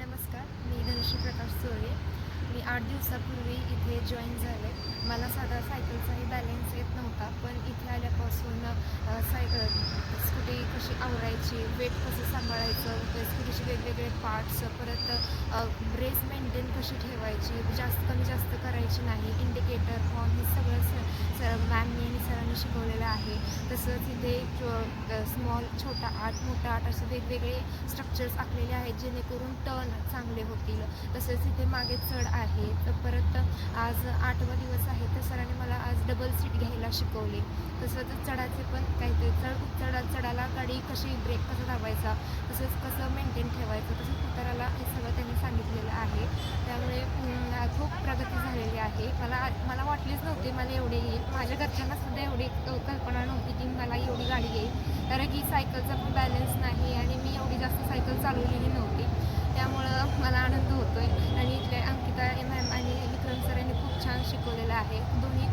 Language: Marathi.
नमस्कार, मी धनुश्री प्रकाश चोळे. मी 8 दिवसापूर्वी इथे जॉईन झाले. मला साधा सायकलचाही बॅलन्स येत नव्हता, पण इथे आल्यापासून स्कूटी कशी आवरायची, वेट कसं सांभाळायचं, स्कूटीचे वेगवेगळे पार्ट्स, परत ब्रेस मेंटेन कशी ठेवायची, कमी जास्त करायची नाही, इंडिकेटर, हॉर्न हे सगळं मॅमनी आणि सरांनी शिकवलेलं आहे. तसंच इथे छोटा आठ, मोठा आठ असे वेगवेगळे स्ट्रक्चर्स आखलेले आहेत, जेणेकरून टर्न चांगले होतील. तसेच इथे मागे चढ आहे. तर परत आज 8वा दिवस आहे, तर सरांनी मला आज डबल सीट घ्यायला शिकवले. तसंच चढाचे पण काहीतरी चढाला गाडी कशी ब्रेक कसा दाबायचा, तसंच कसं मेंटेन ठेवायचं, तसंच उताराला हे सगळं त्यांनी सांगितलेलं आहे. त्यामुळे खूप प्रगती झालेली आहे. मला वाटलीच नव्हती मला एवढी येईल. माझ्या घरच्यांनासुद्धा एवढी कल्पना नव्हती की मला एवढी गाडी येईल, कारण की सायकलचा पण बॅलन्स नाही आणि मी एवढी जास्त सायकल चालवलेली नव्हती. त्यामुळं मला आनंद होतो आहे. आणि इथले अंकिता मॅम आणि विक्रम सर यांनी खूप छान शिकवलेलं आहे. दोन्ही